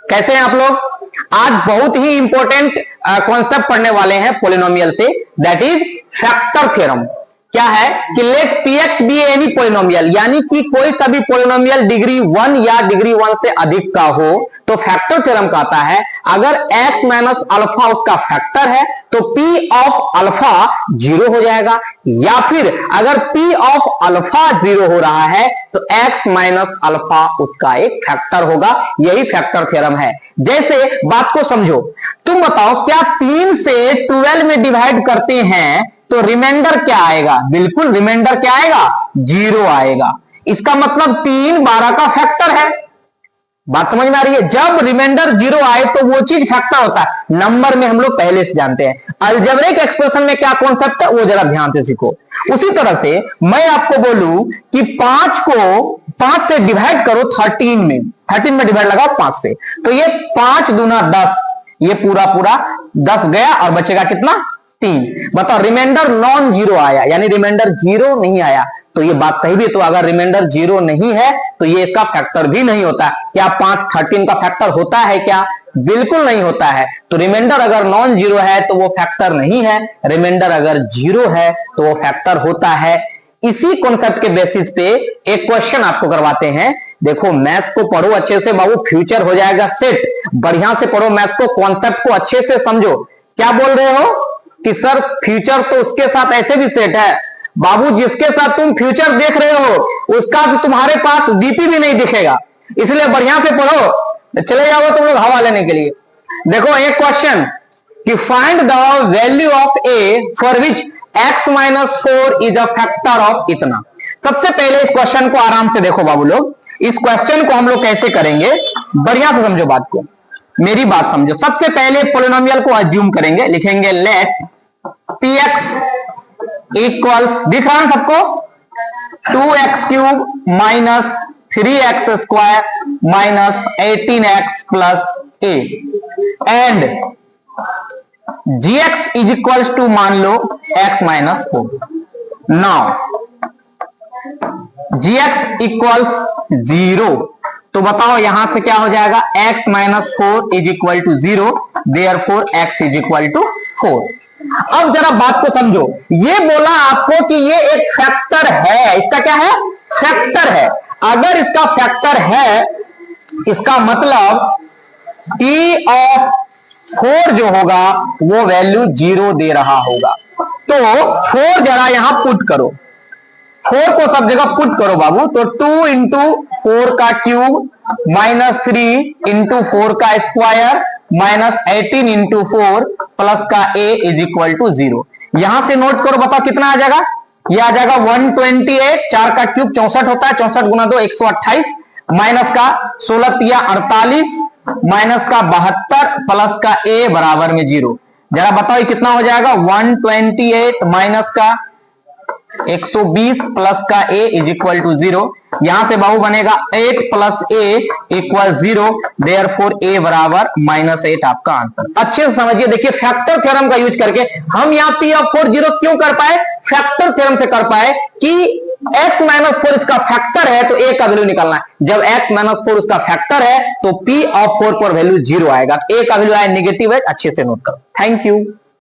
कैसे हैं आप लोग? आज बहुत ही इंपॉर्टेंट कॉन्सेप्ट पढ़ने वाले हैं पॉलिनोमियल से, दैट इज फैक्टर थ्योरम। क्या है कि let px be any polynomial, यानी कि कोई सा भी पॉलिनोमियल डिग्री 1 या डिग्री 1 से अधिक का हो तो फैक्टर थ्योरम कहता है अगर x माइनस अल्फा उसका फैक्टर है तो p ऑफ अल्फा 0 हो जाएगा, या फिर अगर p ऑफ अल्फा 0 हो रहा है तो x माइनस अल्फा उसका एक फैक्टर होगा। यही फैक्टर थ्योरम है। जैसे बात को समझो, तुम बताओ क्या 3 से 12 में डिवाइड करते हैं तो रिमाइंडर क्या आएगा? बिल्कुल रिमाइंडर क्या आएगा? 0 आएगा। इसका मतलब 3 12 का फैक्टर है। बात समझ में आ रही है? जब रिमाइंडर 0 आए तो वो चीज फैक्टर होता है। नंबर में हम लोग पहले से जानते हैं। अलजेब्रिक एक्सप्रेशन में क्या कॉन्सेप्ट है वो जरा ध्यान से सीखो। उसी तरह से मैं आपको बोलूं कि 5 को 5 से डिवाइड करो 13 में, 13 में डिवाइड लगाओ 5 से, तो ये 5 दूना 10, ये पूरा पूरा 10 गया और बचेगा कितना? 3। बताओ रिमाइंडर नॉन जीरो आया, यानी रिमाइंडर 0 नहीं आया, तो ये बात सही भी। तो अगर रिमाइंडर 0 नहीं है तो ये इसका फैक्टर भी नहीं होता। क्या 5 13 का फैक्टर होता है क्या? बिल्कुल नहीं होता है। तो रिमाइंडर अगर नॉन जीरो है तो वो फैक्टर नहीं है, रिमाइंडर अगर 0 है तो वो फैक्टर होता है। इसी कॉन्सेप्ट के बेसिस पे एक क्वेश्चन आपको करवाते हैं। देखो मैथ्स को पढ़ो अच्छे से बाबू, फ्यूचर हो जाएगा सेट। बढ़िया से पढ़ो मैथ्स को, कॉन्सेप्ट को अच्छे से समझो। क्या बोल रहे हो कि सर फ्यूचर तो उसके साथ ऐसे भी सेट है। बाबू जिसके साथ तुम फ्यूचर देख रहे हो उसका तो तुम्हारे पास डीपी भी नहीं दिखेगा, इसलिए बढ़िया से पढ़ो। चले जाओ तुम लोग हवा लेने के लिए। देखो एक क्वेश्चन कि find the value of A for which x minus 4 is a factor of इतना। सबसे पहले इस क्वेश्चन को आराम से देखो बाबू लोग। इस क्वेश्चन को हम लोग कैसे करेंगे, बढ़िया से समझो बात को, मेरी बात समझो। सबसे पहले पॉलिनोमियल को अज्यूम करेंगे, लिखेंगे लेट px इक्वल्स, दिख रहा है सबको, 2x cube minus 3x square minus 18x plus a and gx is equals to मान लो x minus 4। Now gx equals 0, तो बताओ यहां से क्या हो जाएगा? x minus 4 is equal to 0, therefore x is equal to 4। अब जरा बात को समझो। ये बोला आपको कि ये एक फैक्टर है, इसका क्या है? फैक्टर है। अगर इसका फैक्टर है इसका मतलब p ऑफ 4 जो होगा वो वैल्यू 0 दे रहा होगा। तो 4 जरा यहां पुट करो, 4 को सब जगह पुट करो बाबू। तो 2 इंटू 4 का क्यूब माइनस 3 इंटू 4 का स्क्वायर माइनस 18 इंटू 4 प्लस का a इज इक्वल टू 0। यहां से नोट करो, बताओ कितना आ जाएगा? ये आ जाएगा 128, 4 का क्यूब 64 होता है, 64 गुना 2 128, माइनस का 16 तिया 48, माइनस का 72 प्लस का a बराबर में 0। जरा बताओ ये कितना हो जाएगा? 128 माइनस का 120 प्लस का a इज इक्वल टू 0। यहां से बाबू बनेगा 8 plus a equal 0, therefore a बराबर -8 आपका आंसर। अच्छे से समझिए। देखिए फैक्टर थ्योरम का यूज करके हम यहां p ऑफ 4 0 क्यों कर पाए? फैक्टर थ्योरम से कर पाए कि x माइनस 4 इसका फैक्टर है तो a का वैल्यू निकालना है। जब x माइनस 4 उसका फैक्टर है तो p ऑफ 4 पर वैल्यू 0 आएगा। a का वैल्यू आए नेगेटिव है, अच्छे से नोट करो। Thank you.